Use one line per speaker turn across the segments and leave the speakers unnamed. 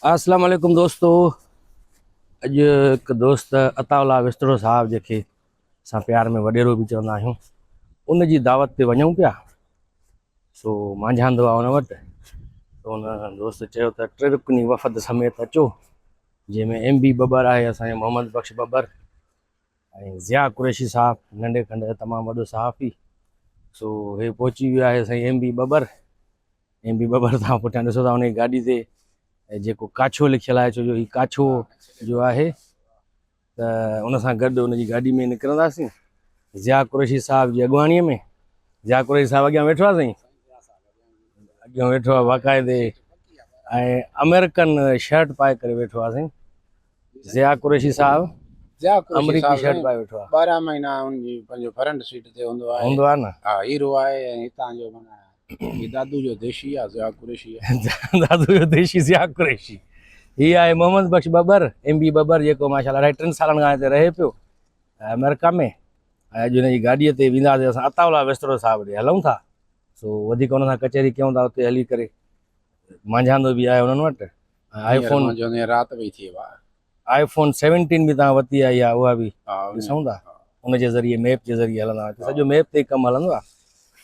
अस्सलाम वालेकुम दोस्तों। अॼु हिकु दोस्त अताउल्ला विस्तरो साहब जंहिंखे असां प्यार में वॾेरो बि चवंदा आहियूं, उन जी दावत ते वञूं पिया। सो मांझांदो आहे उन वटि, त उन दोस्त चयो त टे रुकनी वफ़द समेत अचो, जंहिंमें MB बबर आहे, असांजो मोहम्मद बख्श बबर, ऐं ज़िया कुरैशी साहब नंढे खंड जो तमामु वॾो सहाफ़ी। सो हे पहुची वियो आहे साईं MB बबर तव्हां पुठियां ॾिसो था हुन जी गाॾी ते जेको काछो लिखियलु आहे, छो जो हीउ काछो जो आहे, त उन सां गॾु उनजी गाॾी में निकिरंदासीं ज़िया कुरैशी साहब जी अॻुवाणीअ में। ज़िया कुरैशी साहब अॻियां वेठो आहे साईं, अॻियां वेठो आहे बाक़ाइदे, ऐं अमेरिकन शर्ट पाए करे वेठो आहे साईं ज़िया कुरैशी साहब। अमरीकी शर्ट पाए वेठो आहे।
12 महीना उनजी पंहिंजो फ्रंट सीट ते हूंदो
आहे
न। हा, हीरो आहे ऐं हितां जो माना ही दादू जो देशी आहे, ज़िया कुरैशी आहे।
दादू जो देशी ज़िया कुरैशी। हीअ आहे मोहम्मद बख्श बबर, MB बबर, जेको माशाल्लाह 2.5 सालनि खां हिते रहे पियो अमेरिका में। ऐं अॼु हुनजी गाॾीअ ते वेंदासीं असां अताउल्ला विस्तरो साहब ॾे हलूं था। सो वधीक हुन सां कचहरी कयूं था, उते हली करे मांझांदो बि आहे उन्हनि वटि।
राति पई थिए
iPhone 17 बि तव्हां वरिती आहे, या उहा बि ॾिसूं था उनजे ज़रिए, मैप जे ज़रिए हलंदा, सॼो मैप ते कमु हलंदो आहे।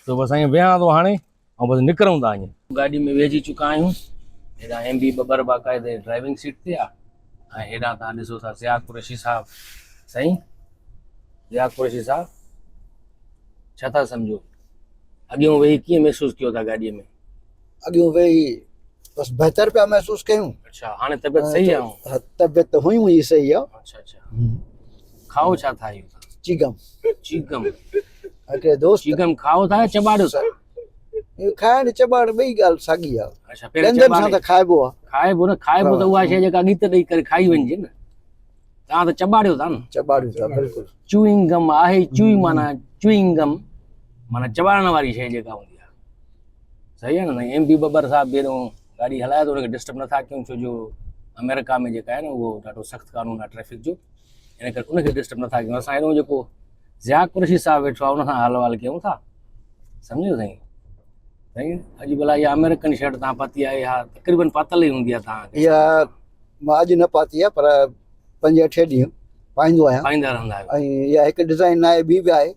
त बसि साईं विहां थो हाणे, ऐं बसि निकिरूं था। ईअं गाॾी में वेहिजी चुका आहियूं। हेॾां MB बबर बाक़ाइदे ड्राइविंग सीट ते आहे, ऐं हेॾां तव्हां ॾिसो था ज़िया कुरैशी साहब। साईं ज़िया कुरैशी साहब, छा था सम्झो, अॻियों वेही कीअं महसूसु कयो था गाॾीअ में?
अॻियों वेही बस बहितर पिया महसूस कयूं।
अच्छा, हाणे तबियत सही आहे?
तबियत हुई सही आहे।
अच्छा। खाओ छा था इहो?
चीगम।
अटे दोस्त चीगम खाओ था, चबाड़ो था?
खाइण चबाड़ ॿई ॻाल्हि साॻी आहे।
अच्छा, पहिरियों
सां त खाइबो आहे।
खाइबो त उहा शइ जेका गीत ॾेई करे खाई वञिजे न। तव्हां त चबाड़ियो था न?
चबाड़ियो था, बिल्कुलु।
च्यूइंग गम आहे, माना च्यूइंग गम माना चबाड़ण वारी शइ जेका हूंदी आहे। सही आहे न? MB बबर साहब पहिरियों गाॾी हलाए थो, हुनखे डिस्टर्ब नथा कयूं, छो जो अमेरिका में जेका आहे न उहो ॾाढो सख़्तु कानून आहे ट्रैफिक जो, इन करे उनखे डिस्टर्ब नथा कयूं। असां हेॾो जेको ज़िया कुरैशी साहब वेठो आहे उन सां हाल वाल कयूं था, सम्झो साईं। साईं अॼु भला इहा अमेरिकन शर्ट तव्हां पाती आहे, इहा तक़रीबन पातल ई हूंदी आहे तव्हांखे?
इहा मां अॼु न पाती आहे, पर 5-8 ॾींहं पाईंदो आहियां,
पाईंदा रहंदा आहियो।
ऐं इहा हिकु डिज़ाइन आहे, ॿी बि आहे,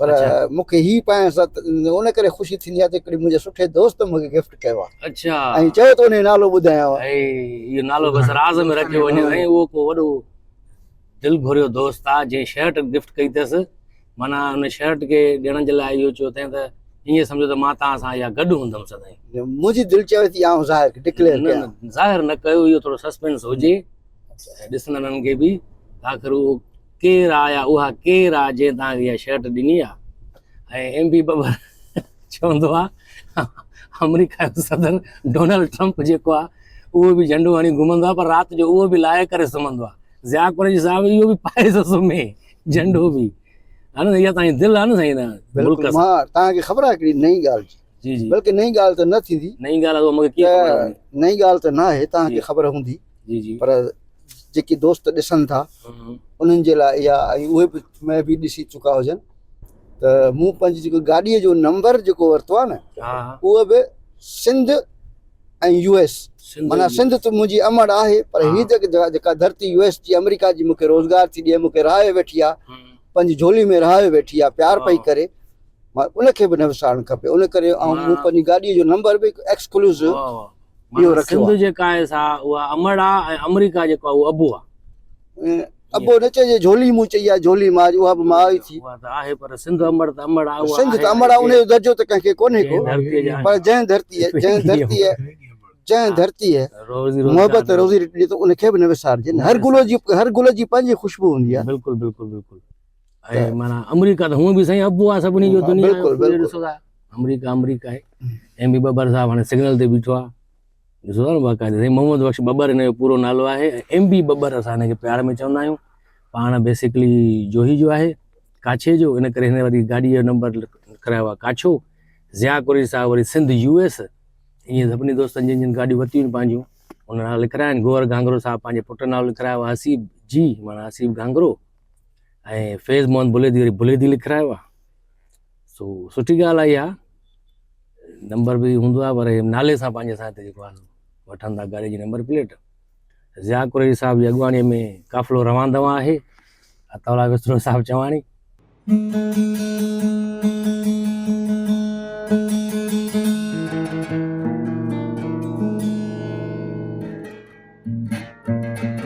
पर मूंखे हीअ पाइण सां उन करे ख़ुशी थींदी आहे त हिकिड़े मुंहिंजे सुठे दोस्त मूंखे गिफ्ट कयो आहे।
अच्छा,
ऐं चयो त उन जो नालो ॿुधायांव।
इहो नालो बसि राज़ में रखियो वञे। ऐं उहो को वॾो दिलि घुरियो दोस्त आहे जंहिं शर्ट गिफ्ट कई अथसि, माना उन शर्ट खे ॾियण जे लाइ इहो चयो अथई त ईअं सम्झो त मां तव्हां सां इहा गॾु हूंदुमि सदाईं।
मुंहिंजी दिलि चवे थी आउं ज़ाहिर डिक्लेयर कयां।
ज़ाहिर न कयो, इहो थोरो सस्पेंस हुजे ॾिसंदड़नि खे बि, आख़िर उहो केरु आहे या उहा केरु आहे जंहिं तव्हांखे इहा शर्ट ॾिनी आहे। ऐं MB बबर चवंदो आहे अमेरिका जो सदर डोनाल्ड ट्रंप जेको आहे उहो बि झंडो हणी घुमंदो आहे, पर राति जो उहो बि लाहे करे सुम्हंदो आहे। ज़िया कुरैशी साहब इहो बि पाए थो सुम्हे झंडो बि, हा न? इहा तव्हांजी दिलि आहे न साईं?
बिल्कुलु। मां तव्हांखे ख़बर आहे हिकिड़ी नई ॻाल्हि? जी, बल्कि नई ॻाल्हि त न थींदी।
नई ॻाल्हि आहे, मूंखे कीअं
नई ॻाल्हि त न आहे, तव्हांखे ख़बर हूंदी, पर जेके दोस्त ॾिसनि था उन्हनि जे लाइ इहा, ऐं उहे बि मैं बि ॾिसी चुका हुजनि, त मूं पंहिंजी जेको गाॾीअ जो नंबर जेको वरितो आहे न, उहो बि सिंध ऐं US, माना सिंध त मुंहिंजी अमड़ आहे, पर हीअ जेका धरती US जी, अमेरिका जी मूंखे रोज़गार थी ॾिए, मूंखे रहाए वेठी आहे, पंहिंजी झोली में रहाए वेठी आहे, प्यार पई करे, मां उनखे बि न विसारणु खपे। उन करे ऐं मूं पंहिंजी गाॾीअ जो नंबर बि एक्सक्लूसिव इहो रखियो आहे।
सिंध जेका आहे सा उहा अमड़ आहे, ऐं अमेरिका जेको आहे उहो अबो आहे।
अबो न चइजे, झोली मूं चई आहे, झोली मां उहा बि मां आई थी।
उहा त आहे, पर सिंध अमड़ त अमड़ आहे।
सिंध त अमड़ आहे, उनजो दर्जो त कंहिंखे कोन्हे को, पर जंहिं धरती है मोहबत रोज़ी ॾिए त उनखे बि न विसारजे। हर गुल जी पंहिंजी ख़ुशबू हूंदी आहे।
बिल्कुलु। ऐं माना अमेरिका त हूअं बि साईं अबो आहे सभिनी जो, दुनिया जो ॾिसो था, अमेरिका आहे। MB बबर साहब हाणे सिग्नल ते बीठो आहे, ॾिसो था न बाक़ाइदे साईं। मोहम्मद बख्श बबर हिन जो पूरो नालो आहे, MB बबर असां हिनखे प्यार में चवंदा आहियूं। पाण बेसिकली जोही जो आहे, काछे जो, इन करे हिन वरी गाॾीअ जो नंबर करायो आहे काछो। ज़िया कुरैशी साहब वरी सिंध US। ईअं सभिनी दोस्तनि जिन जिन गाॾियूं वरितियूं आहिनि पंहिंजूं, उन नाला लिखाया आहिनि। गोवर घांगरो साहब पंहिंजे पुट नालो लिखायो आहे हसीब जी, माना हसीब घांगरो, ऐं फैज़ मोहन बुलेदी वरी बुलेदी लिखायो आहे। सो सुठी ॻाल्हि आहे इहा, नंबर बि हूंदो आहे, पर नाले सां पंहिंजे सां जेको आहे वठनि था गाॾी जी नंबर प्लेट। ज़िया कुरैशी साहब जी अॻुवाणीअ में काफ़िलो रवांदो आहे। अताउल्ला विस्तरो साहब चवाणी।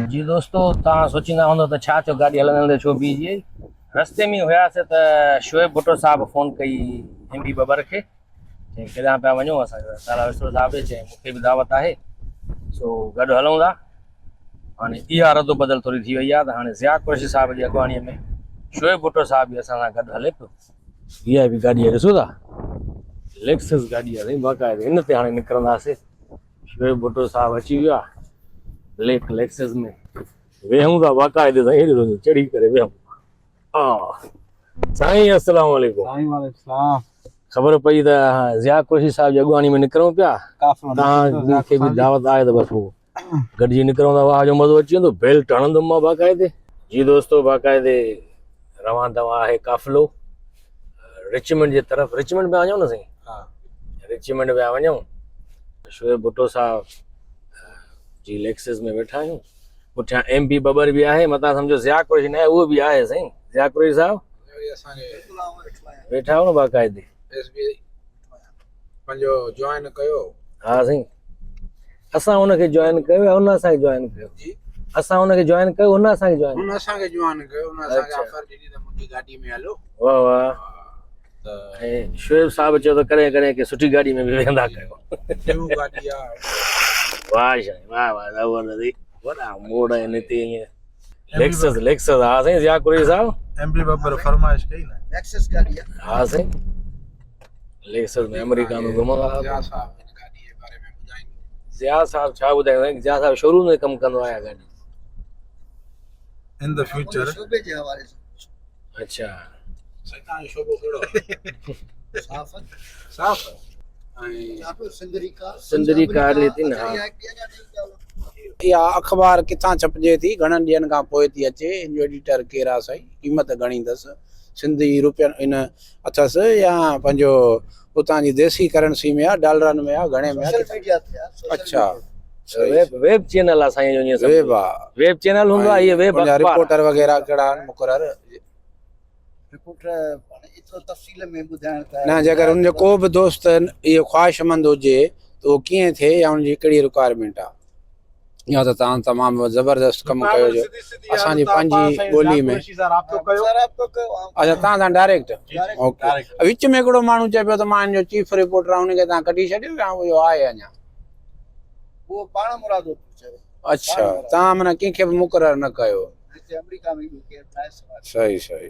जी दोस्तों, तव्हां सोचींदा हूंदो त छा थियो गाॾी हलंदे हलंदे छो बीहजी वई। रस्ते में हुयासीं त शोएब भुट्टो साहब फ़ोन कई एमबी बबर खे, चई केॾांहुं पिया वञो। असांजो अताउल्ला विस्तरो साहब चई मूंखे बि दावत आहे, सो गॾु हलूं था। हाणे इहा रदो बदल थोरी थी वई आहे त हाणे ज़िया कुरैशी साहब जी अॻुवाणीअ में शोएब भुट्टो साहब बि असां सां गॾु हले पियो। इहा बि गाॾी ॾिसो था, लेक्सस गाॾी आहे बाक़ाइदे, हिन ते हाणे निकिरंदासीं। शोएब भुट्टो साहब अची वियो आहे ब्लैक लेक्सस में, वेहूं था बाक़ाइदे साईं, चढ़ी करे वेहूं। हा साईं, अस्सलाम वालेकुम।
साईं वालेकुम।
ख़बर पई त ज़िया कुरैशी साहब जी अॻुवाणी में निकिरूं पिया, तव्हांखे बि दावत आहे त बसि पोइ गॾिजी निकिरूं था। वाह जो मज़ो अची वेंदो, बेल्ट हणंदुमि मां बाक़ाइदे। जी दोस्तो, बाक़ाइदे रवांदो आहे काफ़िलो रिचमंड जे तरफ़। रिचमंड पिया वञूं न साईं?
हा,
रिचमंड पिया वञूं। शोएब भुट्टो साहब जी लेक्सस में वेठा आहियूं, पुठियां एमपी बबर भी आहे, मथां सम्झो ज़िया कुरैशी न आहे उहो बि आहे साईं। ज़िया कुरैशी साहब वेठा हो न बाक़ाइदे।
पंहिंजो जॉइन कयो।
हा साईं, असां हुनखे जॉइन कयो या हुन असांखे जॉइन कयो? असां हुनखे जॉइन कयो, हुन असांखे जॉइन
हुन असांखे जॉइन कयो, हुन असांखे ऑफर ॾिनी त मुंहिंजी गाॾी में हलो।
वाह वाह। ऐं शोएब साहब चयो त कॾहिं कॾहिं की सुठी गाॾी में बि वेंदा कयो।
न्यू गाॾी आहे।
वाह साईं, वाह वाह, ज़बरदस्त, वॾा मोड़ आहिनि हिते ईअं। लेक्सस लेक्सस, हा साईं। ज़िया कुरैशी साहब
एमपी बबर फरमाइश कई न,
लेक्सस गाड़ी है।
हा साईं, लेक्सस में अमेरिका में घुमंदा।
ज़िया साहब इन गाॾी जे बारे में ॿुधाईंदो।
ज़िया साहब छा ॿुधायो साईं? ज़िया साहब शोरूम में कमु कंदो आहे गाॾी।
इन द फ्यूचर
शोबे जे हवाले से।
अच्छा,
सैतान शोबो कहिड़ो?
साफ़
साफ़
ऐं
सिंदरी कार लेती न। हा,
इहा अख़बार किथां छपजे थी, घणनि ॾींहंनि खां पोइ थी अचे, इन जो एडिटर केरु आहे साईं, क़ीमत घणी अथसि, सिंधी रुपयनि इन अथसि या पंहिंजो उतां जी देसी करेंसी में आहे, डॉलरनि में आहे, घणे में आहे? अच्छा,
वेब चैनल आहे साईं जो। ईअं
वेब आहे,
वेब चैनल हूंदो आहे, इहे वेब अख़बार।
रिपोर्टर वग़ैरह कहिड़ा आहिनि मुक़ररु?
रिपोर्टर एतिरो तफ़सील में ॿुधाइण त
न, जेकर हुनजो को बि दोस्त इहो ख़्वाहिशमंद हुजे त उहो कीअं थिए या हुनजी कहिड़ी रिक्वायरमेंट आहे, या त तव्हां तमामु ज़बरदस्त कमु कयो जो असांजी पंहिंजी ॿोली में। अच्छा, तव्हां सां डायरेक्ट? ओके। विच में हिकिड़ो माण्हू चए पियो त मां हिन जो चीफ रिपोर्टर आहियां, हुनखे तव्हां कढी छॾियो या उहो आहे अञा?
उहो पाण मुरादो चयो।
अच्छा, तव्हां माना कंहिंखे बि मुक़ररु न कयो?
अमेरिका में बि केरु ठाहे सघे।
सही सही।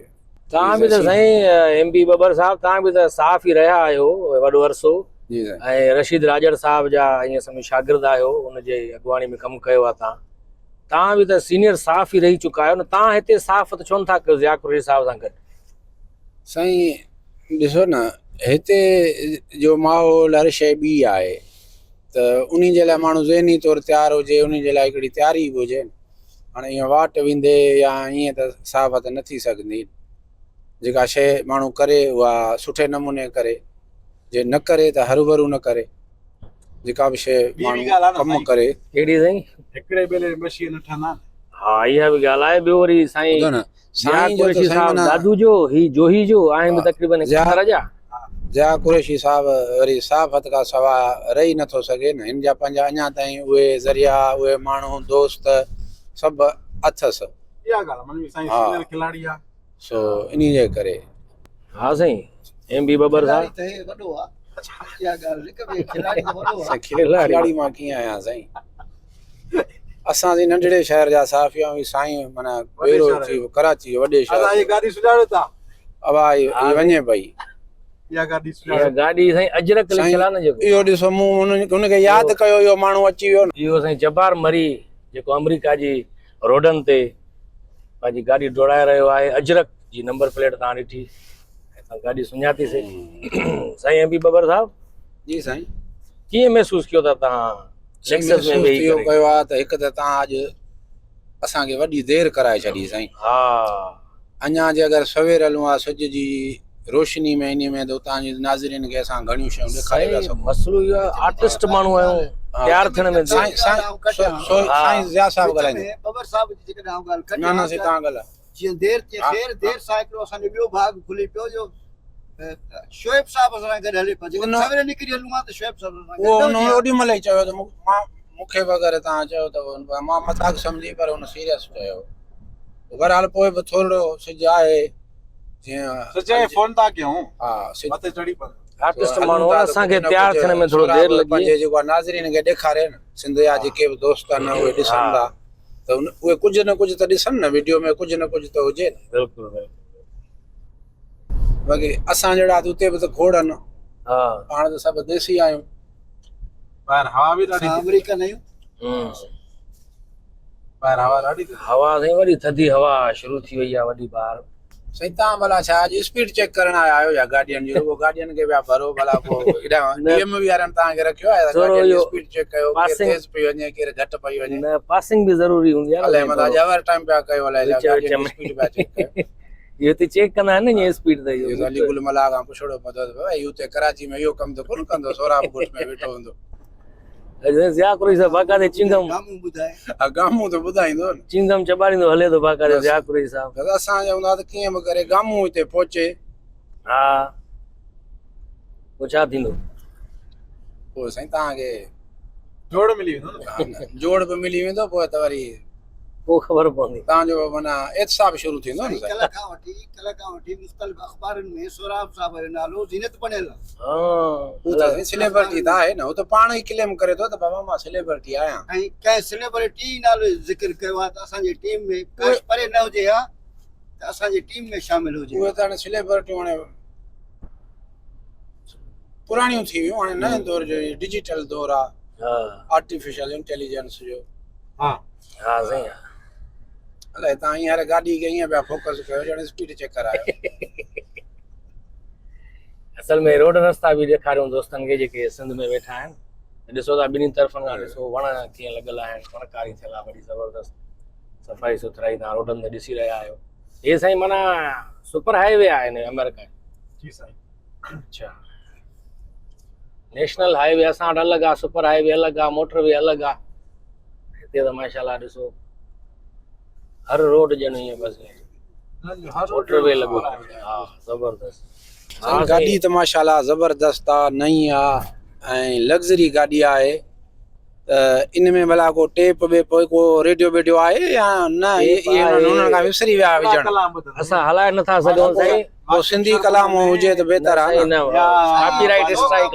तव्हां बि त साईं एमपी बबर साहब, तव्हां बि त साफ़ ई रहिया आहियो वॾो अरसो,
जी साईं।
ऐं रशीद राजड़ साहब जा ईअं सम्झो शागिर्द आहियो, हुनजे अॻुवाणी में कमु कयो आहे। तव्हां बि त सीनियर साफ़ ई रही चुका आहियो न, तव्हां हिते साफ़ त छो नथा कयो ज़िया कुरैशी साहब सां गॾु?
साईं ॾिसो न, हिते जो माहौल हर शइ ॿी आहे, त उन जे लाइ माण्हू ज़हनी तौरु तयारु हुजे, उन जे लाइ हिकिड़ी तयारी बि हुजे। हाणे ईअं वाट वेंदे या ईअं त साफ़ त न थी सघंदी। जेका शइ माण्हू करे उहा सुठे नमूने करे, जे न करे त हरूभरू न करे। जेका बि शइ माण्हू कमु करे।
कहिड़ी साईं?
हिकिड़े भेले मशीन ठहंदा।
हा, इहा बि ॻाल्हि आहे। ॿियो वरी साईं ज़िया कुरैशी साहब दादू जो, ही जोही जो आहिनि तक़रीबन घर जा।
ज़िया कुरैशी साहब वरी साफ़त खां सवाइ रही नथो सघे न, हिन जा पंहिंजा अञा ताईं उहे ज़रिया, उहे माण्हू दोस्त सभु अथसि। इहा ॻाल्हि खिलाड़ी आहे, सो इन जे करे।
हा साईं, एमपी बबर साहब
वॾो आहे। इहा ॻाल्हि हिक ॿिए खिलाड़ी वॾो आहे।
खिलाड़ी मां कीअं आहियां साईं? असांजे नंढड़े शहर जा साफ़ आहियूं साईं, माना बेरो थी कराची वॾे शहर। असां गाॾी सुञाणो था? अब वञे पई इहा गाॾी
साईं अजरक लिखियल आहे न जेको।
इहो ॾिसो, मूं हुनखे यादि कयो, इहो माण्हू अची वियो।
इहो साईं जब्बार मरी जेको अमेरिका जी रोडनि ते पंहिंजी गाॾी डोड़ाए रहियो आहे, अजरक जी नंबर प्लेट तव्हां ॾिठी, गाॾी सुञातीसीं। साईं एमपी बबर साहब
जी साईं,
कीअं महसूस कयो था तव्हां लेक्सस में वेही करे?
कयो आहे त हिकु त तव्हां अॼु असांखे वॾी देरि कराए छॾी साईं।
हा,
अञा जे अगरि सवेर हलूं आहे सिज जी रोशनी में, इन में, त उतां जी नाज़रीन खे असां घणियूं शयूं ॾेखारे था सघूं।
मसलो इहो आहे, आर्टिस्ट माण्हू आहियूं, तयार थियण में
साईं ज़िया साहब ॻाल्हाईंदो
बबर साहब जी जेकॾहिं आऊं ॻाल्हि कटियां
ना से तव्हां ॻाल्हायो
जीअं देर सां हिकिड़ो असांजो ॿियो भाग खुली पियो जो शोएब साहब सां गॾु हले पियो जेको सवेरे निकिरी हलूं आहे त शोएब साहब सां
उहो हुन ओॾी महिल ई चयो त मूंखे वग़ैरह तव्हां चयो त मां मज़ाक सम्झी पर हुन सीरियस चयो बहरहाल पोइ बि थोरो सिज आहे जीअं
सच्चाई फोन था कयूं
हा सिज
मथे चढ़ी पर
आर्टिस्ट माण्हू आहे, असांखे तयार थियण में थोरो देरि लॻी
पंहिंजे जेको आहे नाज़रीन खे ॾेखारे न सिंध जा जेके बि दोस्त आहिनि उहे ॾिसनि था त उहे कुझु न कुझु त ॾिसनि न वीडियो में कुझु न कुझु त हुजे न
बिल्कुलु बिल्कुलु
बाक़ी असां जहिड़ा त उते बि त खोड़ आहिनि
हा
पाण त सभु देसी आहियूं
ॿाहिरि हवा बि ॾाढी
अमेरिकन आहियूं
ॿाहिरि हवा ॾाढी
हवा साईं वरी थधी हवा शुरू थी वई आहे वॾी ॿाहिरि
साईं तव्हां भला छा अॼु स्पीड चेक करण आया या गाॾियुनि जी रुगो गाॾियुनि खे पिया भरो भला पोइ डीएम वारनि तव्हांखे रखियो आहे स्पीड चेक कयो केरु तेज़ पई वञे केरु घटि पई वञे
न पासिंग बि ज़रूरी हूंदी आहे
अलाए मथां ओवर टाइम पिया कयो अलाए स्पीड पिया चेक कयो
इहो हिते चेक कंदा आहिनि न ईअं स्पीड त
इहो अली गुल मला खां पुछड़ो पवंदो त भाई हुते कराची में इहो कमु त कोन कंदो सोराब कोट में वेठो हूंदो
ज़िया कुरैशी साहब बाक़ाइदे चिंगम
गामूं त ॿुधाईंदो न
चिंगम चॿाड़ींदो हले थो बाक़ाइदे ज़िया कुरैशी साहब
दादा असां चवंदा त कीअं बि करे गामूं हिते पहुचे
हा पोइ छा थींदो
पोइ साईं तव्हांखे
जोड़ मिली वेंदो न
जोड़ बि मिली वेंदो पोइ त वरी
पोइ ख़बर पवंदी
तव्हांजो माना एहतिसाब शुरू थींदो न
कल्ह खां वठी मुख़्तलिफ़ अख़बारुनि में सोराब साहब जो नालो ज़ीनत बणियल आहे
हू त सेलिब्रिटी त आहे न हू त पाण ई क्लेम करे थो त बाबा मां सेलिब्रिटी आहियां
ऐं कंहिं सेलिब्रिटी नालो ज़िक्र कयो आहे त असांजी टीम में काश परे न हुजे हा त असांजी टीम में शामिल हुजे
उहे त हाणे सेलिब्रिटियूं हाणे पुराणियूं थी वियूं हाणे नए दौर जो डिजिटल दौर आहे आर्टिफिशियल इंटेलिजेंस जो
हा
हा साईं
अलाए तव्हां हींअर गाॾी खे ईअं पिया फोकस कयो ॼण स्पीड चेकर आयो
असल में रोड रस्ता बि ॾेखारियूं दोस्तनि खे जेके सिंध में वेठा आहिनि ॾिसो था ॿिन्ही तरफ़नि खां ॾिसो वण कीअं लॻल आहिनि वणकारी थियल आहे वॾी ज़बरदस्त सफ़ाई सुथराई तव्हां रोडनि ते ॾिसी रहिया आहियो हे साईं माना सुपर हाईवे आहे हिन अमेरिका
जी साईं
अच्छा नेशनल हाईवे असां वटि अलॻि आहे सुपर हाईवे अलॻि आहे मोटरवे अलॻि आहे हिते त माशाल्लाह ॾिसो हर रोड ॼण ईअं बसि मोटरवे लॻो हा ज़बरदस्त
गाॾी त माशाल्लाह ज़बरदस्त आहे नई आहे ऐं लग्ज़री गाॾी आहे त इन में भला को टेप वेप को रेडियो वेडियो आहे या न इहे हुननि खां विसरी विया विझण
असां हलाए नथा सघूं साईं
पोइ सिंधी कलाम हुजे त बहितर आहे न
कॉपीराइट स्ट्राइक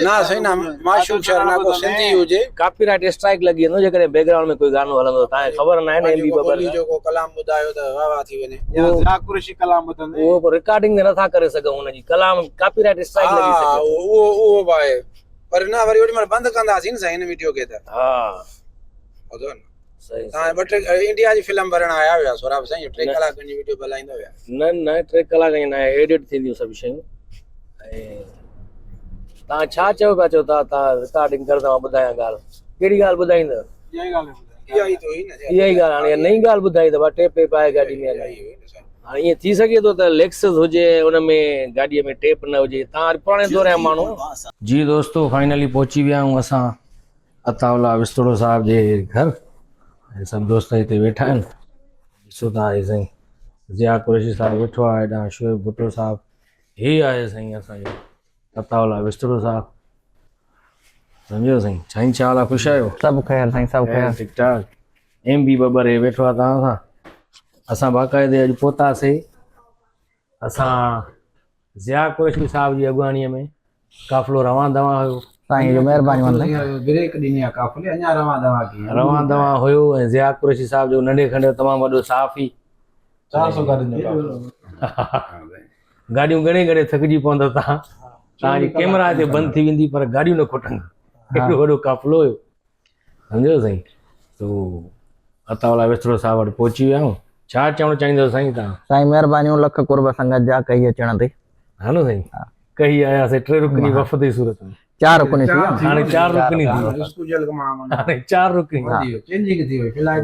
न साईं न माशूक शहर न को सिंधी हुजे
कॉपीराइट स्ट्राइक लॻी वेंदो जेकॾहिं बैकग्राउंड में कोई गानो हलंदो तव्हांखे ख़बर न आहे न एमबी बबर
जो को कलाम ॿुधायो त वाह वाह थी वञे
या ज़िया कुरैशी कलाम ॿुधंदे
उहो रिकॉर्डिंग नथा करे सघूं हुनजी कलाम कॉपीराइट स्ट्राइक लॻी
हा
सघे
उहो बि आहे पर न वरी ओॾी महिल बंदि कंदासीं न साईं हिन वीडियो खे त
हा
ॿुधो न
सही
तव्हां ॿ टे इंडिया जी फिल्म भरण आया हुया सोराब साईं 3 कलाकनि जी वीडियो हलाईंदा हुया
न 3 कलाक ई न एडिट थींदियूं सभु शयूं ऐं तव्हां छा चयो पिया चओ तव्हां रिकॉर्डिंग कर तव्हां ॿुधायां ॻाल्हि कहिड़ी ॻाल्हि ॿुधाईंदव
इहा ई ॻाल्हि आहे
इहा ई तो हुई न
इहा ई ॻाल्हि हाणे नई ॻाल्हि ॿुधाई अथव टेप वेप आहे गाॾी में हाणे ईअं थी सघे थो त लेक्सस हुजे हुन में गाॾीअ में टेप न हुजे तव्हां पुराणे दौर जा माण्हू जी दोस्तो फाइनली पहुची विया आहियूं असां अताउल्ला विस्तड़ो साहिब जे घर सभु दोस्त हिते वेठा आहिनि ॾिसो था हे साईं ज़िया कुरैशी साहिबु वेठो आहे हेॾां शोएब भुट्टो साहिबु हे आहे साईं असांजो अताउल्ला विस्तड़ो साहिबु सम्झो साईं साईं छा हाल आहे ख़ुशि आहियो
सभु ख़ैर साईं सभु ख़ैर
ठीकु ठाक एमबी बबर हे वेठो आहे तव्हां सां असां बाक़ाइदे अॼु पहुतासीं असां ज़िया कुरैशी साहिब जी अॻुवाणीअ में काफ़िलो रवां दवा हुयो
साईं जो महिरबानी
ब्रेक ॾिनी आहे काफ़िले अञा
रवां दवा हुयो ऐं ज़िया कुरैशी साहिब जो नंढे खंडे तमामु वॾो साफ़ी
400 गाॾियुनि जो
गाॾियूं घणे घणे थकिजी पवंदव तव्हांजी कैमरा हिते बंदि थी वेंदी पर गाॾियूं न खुटंदी एॾो वॾो काफ़िलो हुयो सम्झो साईं तो अताउल्ला विस्तड़ो साहिब वटि पहुची विया आहियूं छा चवणु चाहींदव साईं तव्हां
साईं महिरबानी लख कुर्ब संगत जा कई अचण ते
हा न साईं कही आयासीं 3 रुकनी वफ़द जी सूरत में
4 रुकनी थी
हाणे 4 रुकनी थी हाणे 4 रुकनी
चेंजिंग थी वई फ्लाइट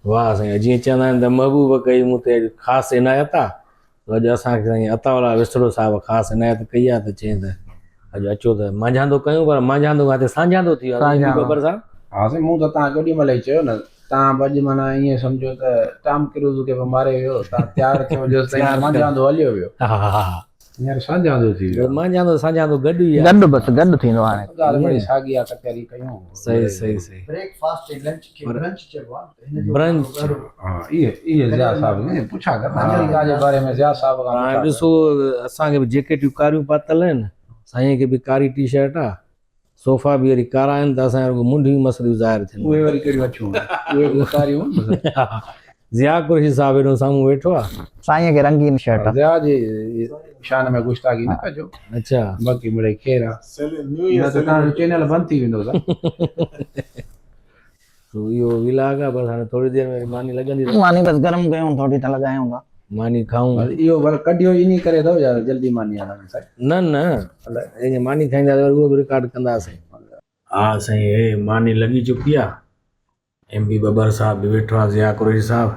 वाह साईं जीअं चवंदा आहिनि त महबूब कई मूं ते ख़ासि इनायत आहे अॼु असांखे साईं अताउल्ला विस्तड़ो साहिब ख़ासि इनायत कई आहे त चई त अॼु अचो त मंझांदो कयूं पर मंझांदो काथे सांझांदो थी वियो आहे
सांझांदो।
बबर साहब
हा साईं मूं त तव्हां केॾी महिल ई चयो न तव्हां बि अॼु माना ईअं सम्झो त टाम क्रूज़ खे बि मारे वियो तव्हां तयारु थियो जेसि ताईं मंझांदो हलियो वियो
हा हा हा
हींअर सांझांदो थी वियो
मंझांदो सांझांदो गॾु ई आहे
गॾु बसि गॾु थींदो हाणे
ॻाल्हि बड़ी साॻी आहे तकड़ी कयूं
सही सही सही
ब्रेकफास्ट ऐं लंच खे ब्रंच चइबो आहे त हिन जो
ब्रंच
हा इहे ज़िया साहब ने पुछा कर अमेरिका जे बारे में ज़िया साहब खां
हाणे
पुछा
ॾिसो असांखे बि जेकेटियूं कारियूं पातल आहिनि साईं खे बि कारी टी शर्ट आहे सोफ़ा बि वरी कारा आहिनि त असांजा रुॻो मुंडियूं मसलियूं ज़ाहिर
कर। उहे वरी कहिड़ियूं अछूं उहे बि कारियूं आहिनि न।
थियनि ज़िया कुरैशी साहब हेॾो साम्हूं वेठो आहे
साईं खे रंगीन शर्ट आहे
ज़िया जी शान में गुस्ताखी न कजो
अच्छा
बाक़ी मिड़े केरु आहे
न्यू
न
ईयर
त तव्हांजो चैनल बंदि थी वेंदो साईं
तो इहो विलाग आहे बसि हाणे थोरी देरि में मानी लॻंदी त
मानी बसि गरम कयूं थोरी त लॻायूं था
मानी खाऊं
बस इहो वरी कढियो इन करे अथव या जल्दी मानी आहे साईं
न न ईअं मानी खाईंदा त वरी उहो बि रिकॉर्ड कंदासीं हा साईं हे मानी लॻी चुकी आहे एम बी बबर साहब बि वेठो आहे ज़िया कुरैशी साहब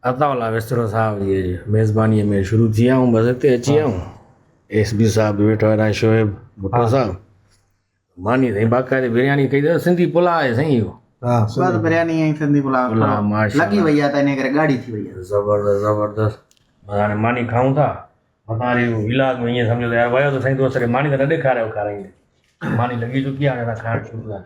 अताउल्ला विस्तरो साहब जी मेज़बानीअ में शुरू थी विया आहियूं बसि हिते अची विया आहियूं एस बी साहब बि वेठो आहे शोएब भुट्टो साहब मानी साईं बाक़ाइदे बिरयानी कई अथव सिंधी पुलाउ आहे साईं इहो
बस बिरयानी ऐं सिंधी पुलाव
पुलाउ माशा
लॻी वई आहे त इन करे गाढ़ी थी वई आहे
ज़बरदस्त ज़बरदस्त बसि हाणे मानी खाऊं था मथां वरी विलाग में ईअं सम्झो त यार वियो त साईं दोस्त खे मानी त न ॾेखारियो खाराईंदे मानी लॻी चुकी आहे हाणे असां खाइणु शुरू था